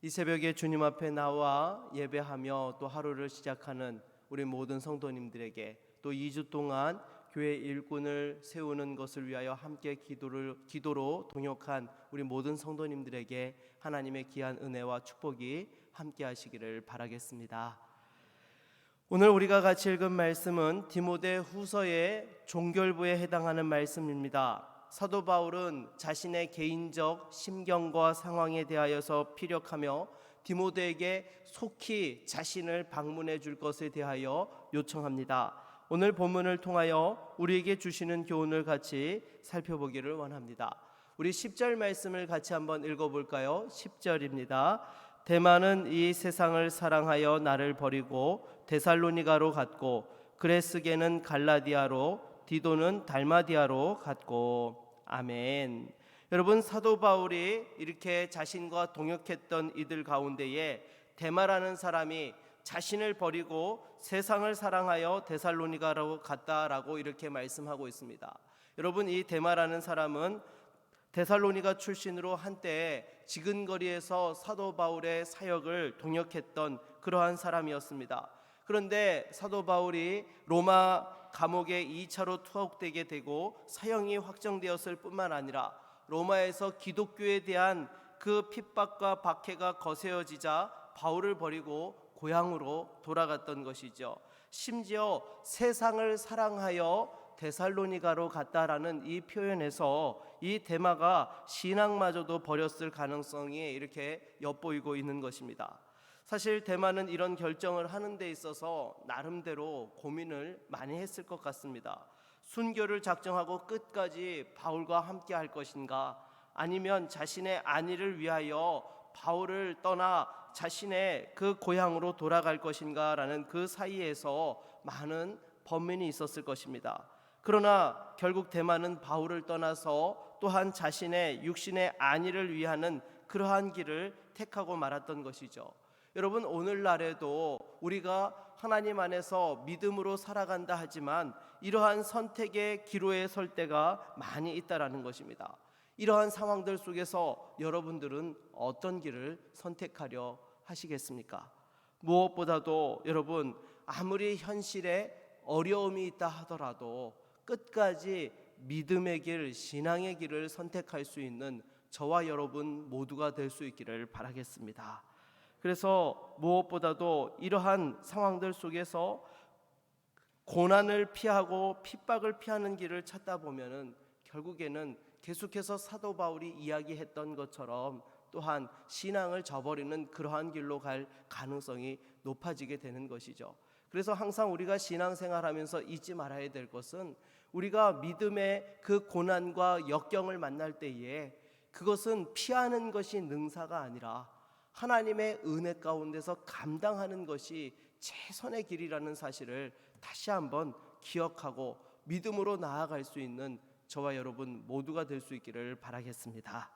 이 새벽에 주님 앞에 나와 예배하며 또 하루를 시작하는 우리 모든 성도님들에게, 또 2주 동안 교회 일꾼을 세우는 것을 위하여 함께 기도로 동역한 우리 모든 성도님들에게 하나님의 귀한 은혜와 축복이 함께 하시기를 바라겠습니다. 오늘 우리가 같이 읽은 말씀은 디모데 후서의 종결부에 해당하는 말씀입니다. 사도 바울은 자신의 개인적 심경과 상황에 대하여서 피력하며 디모데에게 속히 자신을 방문해 줄 것에 대하여 요청합니다. 오늘 본문을 통하여 우리에게 주시는 교훈을 같이 살펴보기를 원합니다. 우리 10절 말씀을 같이 한번 읽어볼까요? 10절입니다. 데마는 이 세상을 사랑하여 나를 버리고 데살로니가로 갔고, 그레스게는 갈라디아로, 디도는 달마디아로 갔고. 아멘. 여러분, 사도 바울이 이렇게 자신과 동역했던 이들 가운데에 데마라는 사람이 자신을 버리고 세상을 사랑하여 데살로니가로 갔다라고 이렇게 말씀하고 있습니다. 여러분, 이 데마라는 사람은 데살로니가 출신으로 한때 지근거리에서 사도 바울의 사역을 동역했던 그러한 사람이었습니다. 그런데 사도 바울이 로마 감옥에 2차로 투옥되게 되고 사형이 확정되었을 뿐만 아니라 로마에서 기독교에 대한 그 핍박과 박해가 거세어지자 바울을 버리고 고향으로 돌아갔던 것이죠. 심지어 세상을 사랑하여 데살로니가로 갔다라는 이 표현에서 이 데마가 신앙마저도 버렸을 가능성이 이렇게 엿보이고 있는 것입니다. 사실 데마는 이런 결정을 하는 데 있어서 나름대로 고민을 많이 했을 것 같습니다. 순교를 작정하고 끝까지 바울과 함께 할 것인가, 아니면 자신의 안위를 위하여 바울을 떠나 자신의 그 고향으로 돌아갈 것인가라는 그 사이에서 많은 번민이 있었을 것입니다. 그러나 결국 데마는 바울을 떠나서 또한 자신의 육신의 안위를 위하는 그러한 길을 택하고 말았던 것이죠. 여러분, 오늘날에도 우리가 하나님 안에서 믿음으로 살아간다 하지만 이러한 선택의 기로에 설 때가 많이 있다라는 것입니다. 이러한 상황들 속에서 여러분들은 어떤 길을 선택하려 하시겠습니까? 무엇보다도 여러분, 아무리 현실에 어려움이 있다 하더라도 끝까지 믿음의 길, 신앙의 길을 선택할 수 있는 저와 여러분 모두가 될 수 있기를 바라겠습니다. 그래서 무엇보다도 이러한 상황들 속에서 고난을 피하고 핍박을 피하는 길을 찾다 보면은 결국에는 계속해서 사도 바울이 이야기했던 것처럼 또한 신앙을 저버리는 그러한 길로 갈 가능성이 높아지게 되는 것이죠. 그래서 항상 우리가 신앙생활하면서 잊지 말아야 될 것은, 우리가 믿음의 그 고난과 역경을 만날 때에 그것은 피하는 것이 능사가 아니라 하나님의 은혜 가운데서 감당하는 것이 최선의 길이라는 사실을 다시 한번 기억하고 믿음으로 나아갈 수 있는 저와 여러분 모두가 될 수 있기를 바라겠습니다.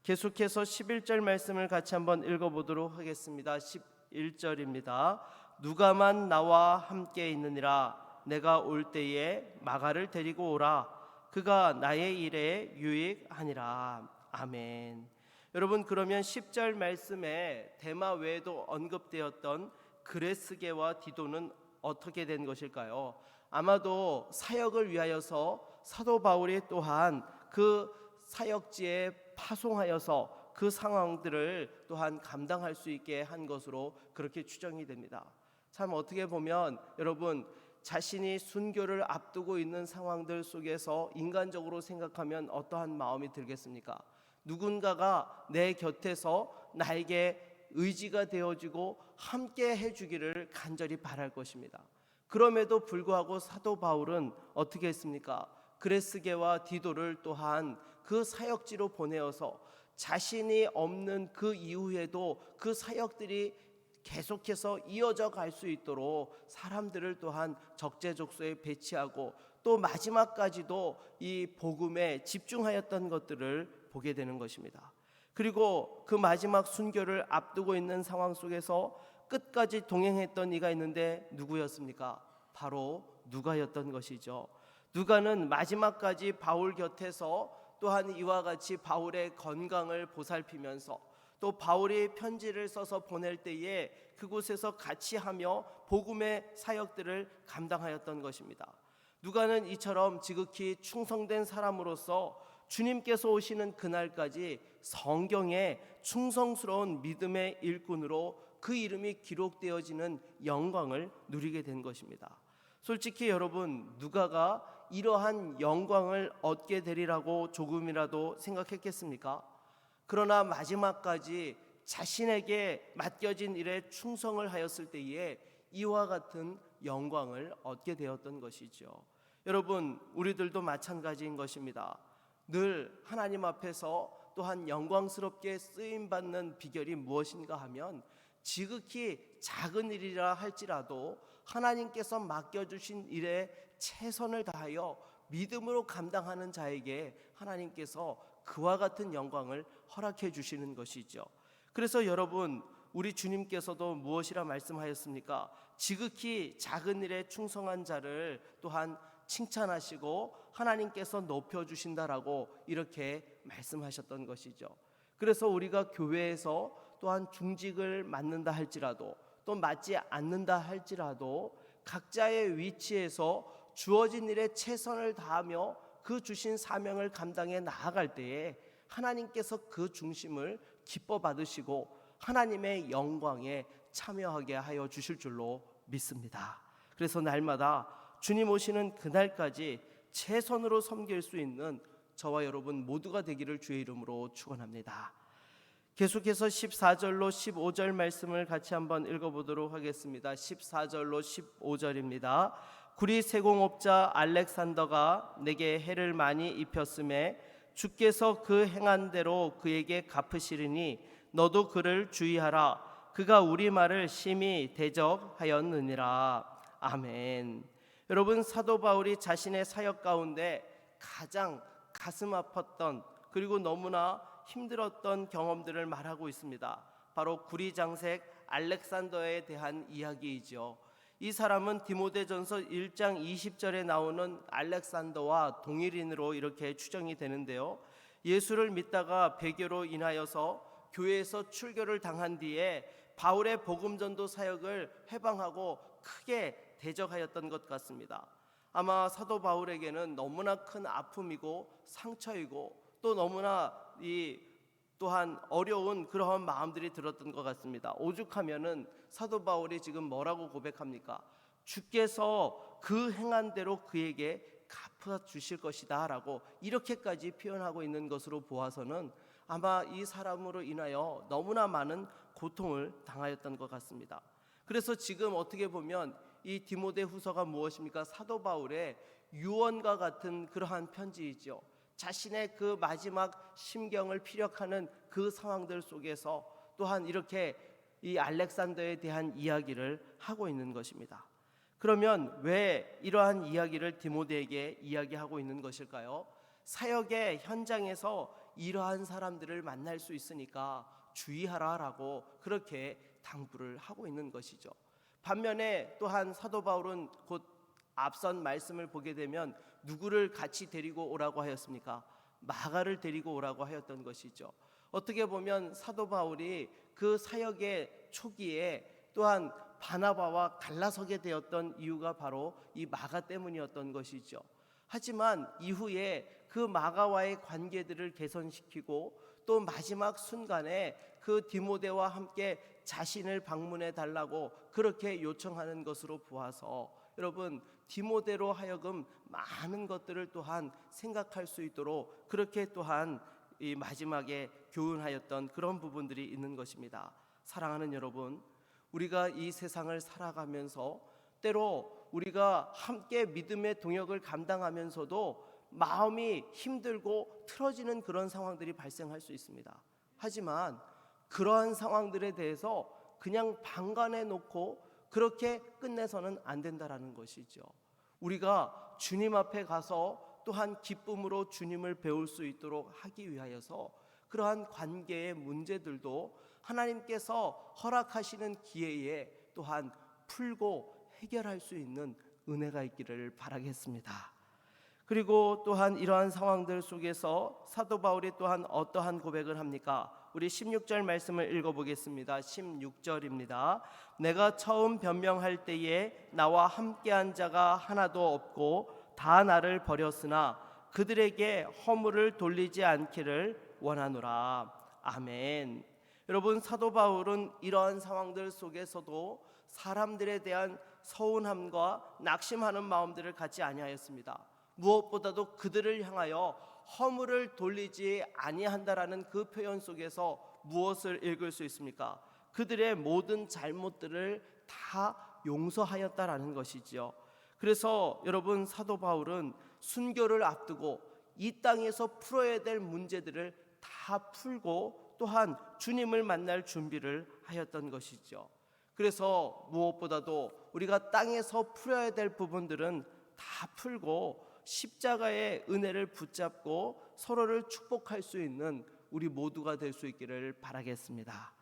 계속해서 11절 말씀을 같이 한번 읽어보도록 하겠습니다. 11절입니다. 누가만 나와 함께 있느니라. 내가 올 때에 마가를 데리고 오라. 그가 나의 일에 유익하니라. 아멘. 여러분, 그러면 10절 말씀에 데마 외에도 언급되었던 그레스게와 디도는 어떻게 된 것일까요? 아마도 사역을 위하여서 사도 바울이 또한 그 사역지에 파송하여서 그 상황들을 또한 감당할 수 있게 한 것으로 그렇게 추정이 됩니다. 참, 어떻게 보면 여러분, 자신이 순교를 앞두고 있는 상황들 속에서 인간적으로 생각하면 어떠한 마음이 들겠습니까? 누군가가 내 곁에서 나에게 의지가 되어지고 함께 해주기를 간절히 바랄 것입니다. 그럼에도 불구하고 사도 바울은 어떻게 했습니까? 그레스게와 디도를 또한 그 사역지로 보내어서 자신이 없는 그 이후에도 그 사역들이 계속해서 이어져 갈 수 있도록 사람들을 또한 적재적소에 배치하고 또 마지막까지도 이 복음에 집중하였던 것들을 보게 되는 것입니다. 그리고 그 마지막 순교를 앞두고 있는 상황 속에서 끝까지 동행했던 이가 있는데 누구였습니까? 바로 누가였던 것이죠. 누가는 마지막까지 바울 곁에서 또한 이와 같이 바울의 건강을 보살피면서 또 바울이 편지를 써서 보낼 때에 그곳에서 같이 하며 복음의 사역들을 감당하였던 것입니다. 누가는 이처럼 지극히 충성된 사람으로서 주님께서 오시는 그날까지 성경에 충성스러운 믿음의 일꾼으로 그 이름이 기록되어지는 영광을 누리게 된 것입니다. 솔직히 여러분, 누가가 이러한 영광을 얻게 되리라고 조금이라도 생각했겠습니까? 그러나 마지막까지 자신에게 맡겨진 일에 충성을 하였을 때에 이와 같은 영광을 얻게 되었던 것이죠. 여러분, 우리들도 마찬가지인 것입니다. 늘 하나님 앞에서 또한 영광스럽게 쓰임받는 비결이 무엇인가 하면 지극히 작은 일이라 할지라도 하나님께서 맡겨주신 일에 최선을 다하여 믿음으로 감당하는 자에게 하나님께서 그와 같은 영광을 허락해 주시는 것이죠. 그래서 여러분, 우리 주님께서도 무엇이라 말씀하였습니까? 지극히 작은 일에 충성한 자를 또한 칭찬하시고 하나님께서 높여주신다라고 이렇게 말씀하셨던 것이죠. 그래서 우리가 교회에서 또한 중직을 맡는다 할지라도 또 맡지 않는다 할지라도 각자의 위치에서 주어진 일에 최선을 다하며 그 주신 사명을 감당해 나아갈 때에 하나님께서 그 중심을 기뻐 받으시고 하나님의 영광에 참여하게 하여 주실 줄로 믿습니다. 그래서 날마다 주님 오시는 그날까지 최선으로 섬길 수 있는 저와 여러분 모두가 되기를 주의 이름으로 축원합니다. 계속해서 14절로 15절 말씀을 같이 한번 읽어보도록 하겠습니다. 14절로 15절입니다. 구리 세공업자 알렉산더가 내게 해를 많이 입혔음에 주께서 그 행한 대로 그에게 갚으시리니 너도 그를 주의하라. 그가 우리 말을 심히 대적하였느니라. 아멘. 여러분, 사도 바울이 자신의 사역 가운데 가장 가슴 아팠던 그리고 너무나 힘들었던 경험들을 말하고 있습니다. 바로 구리장색 알렉산더에 대한 이야기이죠. 이 사람은 디모데전서 1장 20절에 나오는 알렉산더와 동일인으로 이렇게 추정이 되는데요. 예수를 믿다가 배교로 인하여서 교회에서 출교를 당한 뒤에 바울의 복음전도 사역을 해방하고 크게 대적하였던 것 같습니다. 아마 사도 바울에게는 너무나 큰 아픔이고 상처이고 또 너무나 또한 어려운 그러한 마음들이 들었던 것 같습니다. 오죽하면은 사도 바울이 지금 뭐라고 고백합니까? 주께서 그 행한 대로 그에게 갚아 주실 것이다 라고 이렇게까지 표현하고 있는 것으로 보아서는 아마 이 사람으로 인하여 너무나 많은 고통을 당하였던 것 같습니다. 그래서 지금 어떻게 보면 이 디모데 후서가 무엇입니까? 사도 바울의 유언과 같은 그러한 편지이죠. 자신의 그 마지막 심경을 피력하는 그 상황들 속에서 또한 이렇게 이 알렉산더에 대한 이야기를 하고 있는 것입니다. 그러면 왜 이러한 이야기를 디모데에게 이야기하고 있는 것일까요? 사역의 현장에서 이러한 사람들을 만날 수 있으니까 주의하라라고 그렇게 당부를 하고 있는 것이죠. 반면에 또한 사도 바울은 곧 앞선 말씀을 보게 되면 누구를 같이 데리고 오라고 하였습니까? 마가를 데리고 오라고 하였던 것이죠. 어떻게 보면 사도 바울이 그 사역의 초기에 또한 바나바와 갈라서게 되었던 이유가 바로 이 마가 때문이었던 것이죠. 하지만 이후에 그 마가와의 관계들을 개선시키고 또 마지막 순간에 그 디모데와 함께 자신을 방문해 달라고 그렇게 요청하는 것으로 보아서 여러분, 디모데로 하여금 많은 것들을 또한 생각할 수 있도록 그렇게 또한 이 마지막에 교훈하였던 그런 부분들이 있는 것입니다. 사랑하는 여러분, 우리가 이 세상을 살아가면서 때로 우리가 함께 믿음의 동역을 감당하면서도 마음이 힘들고 틀어지는 그런 상황들이 발생할 수 있습니다. 하지만 그러한 상황들에 대해서 그냥 방관해 놓고 그렇게 끝내서는 안 된다라는 것이죠. 우리가 주님 앞에 가서 또한 기쁨으로 주님을 배울 수 있도록 하기 위하여서 그러한 관계의 문제들도 하나님께서 허락하시는 기회에 또한 풀고 해결할 수 있는 은혜가 있기를 바라겠습니다. 그리고 또한 이러한 상황들 속에서 사도 바울이 또한 어떠한 고백을 합니까? 우리 16절 말씀을 읽어보겠습니다. 16절입니다. 내가 처음 변명할 때에 나와 함께한 자가 하나도 없고 다 나를 버렸으나 그들에게 허물을 돌리지 않기를 원하노라. 아멘. 여러분, 사도 바울은 이러한 상황들 속에서도 사람들에 대한 서운함과 낙심하는 마음들을 갖지 아니하였습니다. 무엇보다도 그들을 향하여 허물을 돌리지 아니한다라는 그 표현 속에서 무엇을 읽을 수 있습니까? 그들의 모든 잘못들을 다 용서하였다라는 것이지요. 그래서 여러분, 사도 바울은 순교를 앞두고 이 땅에서 풀어야 될 문제들을 다 풀고 또한 주님을 만날 준비를 하였던 것이죠. 그래서 무엇보다도 우리가 땅에서 풀어야 될 부분들은 다 풀고 십자가의 은혜를 붙잡고 서로를 축복할 수 있는 우리 모두가 될 수 있기를 바라겠습니다.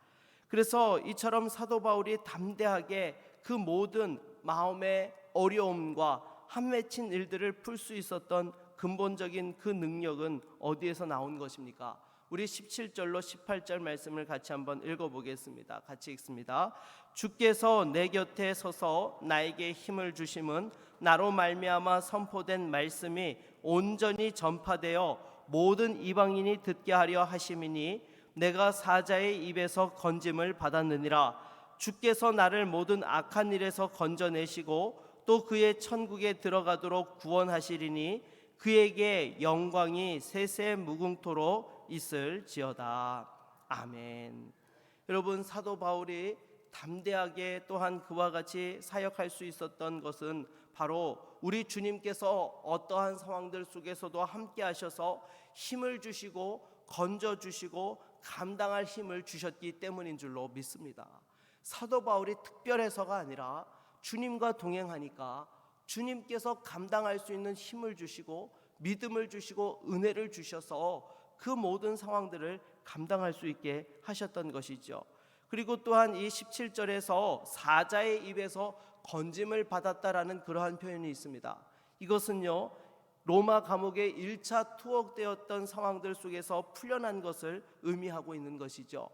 그래서 이처럼 사도 바울이 담대하게 그 모든 마음의 어려움과 한 맺힌 일들을 풀 수 있었던 근본적인 그 능력은 어디에서 나온 것입니까? 우리 17절로 18절 말씀을 같이 한번 읽어보겠습니다. 같이 읽습니다. 주께서 내 곁에 서서 나에게 힘을 주심은 나로 말미암아 선포된 말씀이 온전히 전파되어 모든 이방인이 듣게 하려 하심이니 내가 사자의 입에서 건짐을 받았느니라. 주께서 나를 모든 악한 일에서 건져내시고 또 그의 천국에 들어가도록 구원하시리니 그에게 영광이 세세 무궁토록 있을지어다. 아멘. 여러분, 사도 바울이 담대하게 또한 그와 같이 사역할 수 있었던 것은 바로 우리 주님께서 어떠한 상황들 속에서도 함께 하셔서 힘을 주시고 건져 주시고 감당할 힘을 주셨기 때문인 줄로 믿습니다. 사도 바울이 특별해서가 아니라 주님과 동행하니까 주님께서 감당할 수 있는 힘을 주시고 믿음을 주시고 은혜를 주셔서 그 모든 상황들을 감당할 수 있게 하셨던 것이죠. 그리고 또한 이 17절에서 사자의 입에서 건짐을 받았다라는 그러한 표현이 있습니다. 이것은요, 로마 감옥에 1차 투옥되었던 상황들 속에서 풀려난 것을 의미하고 있는 것이죠.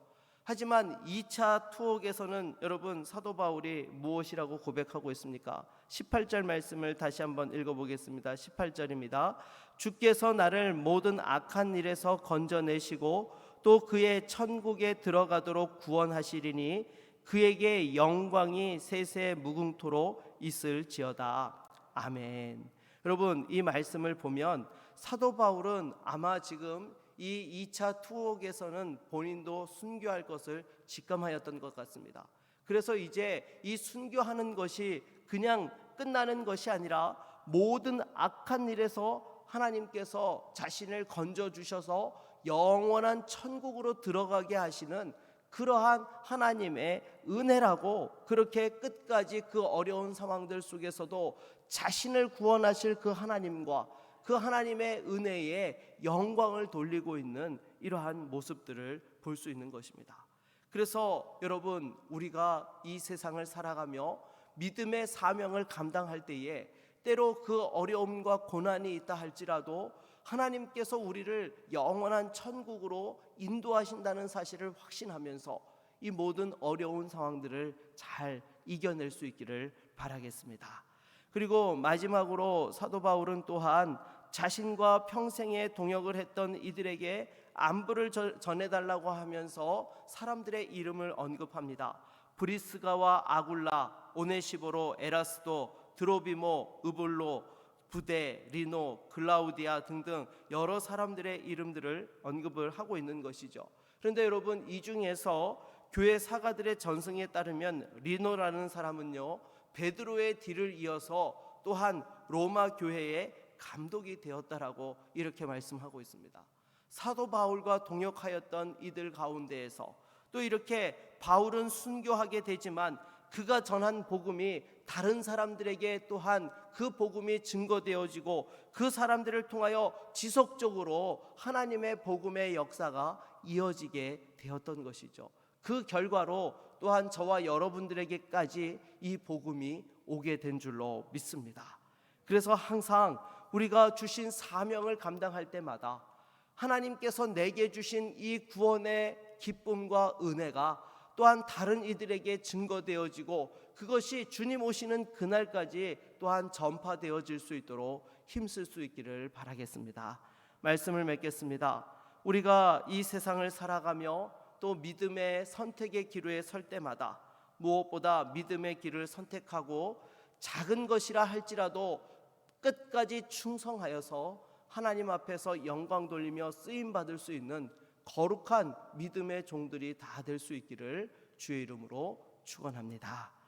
하지만 2차 투옥에서는 여러분, 사도 바울이 무엇이라고 고백하고 있습니까? 18절 말씀을 다시 한번 읽어보겠습니다. 18절입니다. 주께서 나를 모든 악한 일에서 건져내시고 또 그의 천국에 들어가도록 구원하시리니 그에게 영광이 세세 무궁토록 있을지어다. 아멘. 여러분, 이 말씀을 보면 사도 바울은 아마 지금 이 2차 투옥에서는 본인도 순교할 것을 직감하였던 것 같습니다. 그래서 이제 이 순교하는 것이 그냥 끝나는 것이 아니라 모든 악한 일에서 하나님께서 자신을 건져주셔서 영원한 천국으로 들어가게 하시는 그러한 하나님의 은혜라고, 그렇게 끝까지 그 어려운 상황들 속에서도 자신을 구원하실 그 하나님과 그 하나님의 은혜에 영광을 돌리고 있는 이러한 모습들을 볼 수 있는 것입니다. 그래서 여러분, 우리가 이 세상을 살아가며 믿음의 사명을 감당할 때에 때로 그 어려움과 고난이 있다 할지라도 하나님께서 우리를 영원한 천국으로 인도하신다는 사실을 확신하면서 이 모든 어려운 상황들을 잘 이겨낼 수 있기를 바라겠습니다. 그리고 마지막으로 사도 바울은 또한 자신과 평생의 동역을 했던 이들에게 안부를 전해달라고 하면서 사람들의 이름을 언급합니다. 브리스가와 아굴라, 오네시보로, 에라스도, 드로비모, 으볼로, 부데, 리노, 글라우디아 등등 여러 사람들의 이름들을 언급을 하고 있는 것이죠. 그런데 여러분, 이 중에서 교회 사가들의 전승에 따르면 리노라는 사람은요, 베드로의 뒤를 이어서 또한 로마 교회의 감독이 되었다라고 이렇게 말씀하고 있습니다. 사도 바울과 동역하였던 이들 가운데에서 또 이렇게 바울은 순교하게 되지만 그가 전한 복음이 다른 사람들에게 또한 그 복음이 증거되어지고 그 사람들을 통하여 지속적으로 하나님의 복음의 역사가 이어지게 되었던 것이죠. 그 결과로 또한 저와 여러분들에게까지 이 복음이 오게 된 줄로 믿습니다. 그래서 항상 우리가 주신 사명을 감당할 때마다 하나님께서 내게 주신 이 구원의 기쁨과 은혜가 또한 다른 이들에게 증거되어지고 그것이 주님 오시는 그날까지 또한 전파되어질 수 있도록 힘쓸 수 있기를 바라겠습니다. 말씀을 맺겠습니다. 우리가 이 세상을 살아가며 또 믿음의 선택의 기로에 설 때마다 무엇보다 믿음의 길을 선택하고 작은 것이라 할지라도 끝까지 충성하여서 하나님 앞에서 영광 돌리며 쓰임 받을 수 있는 거룩한 믿음의 종들이 다 될 수 있기를 주의 이름으로 축원합니다.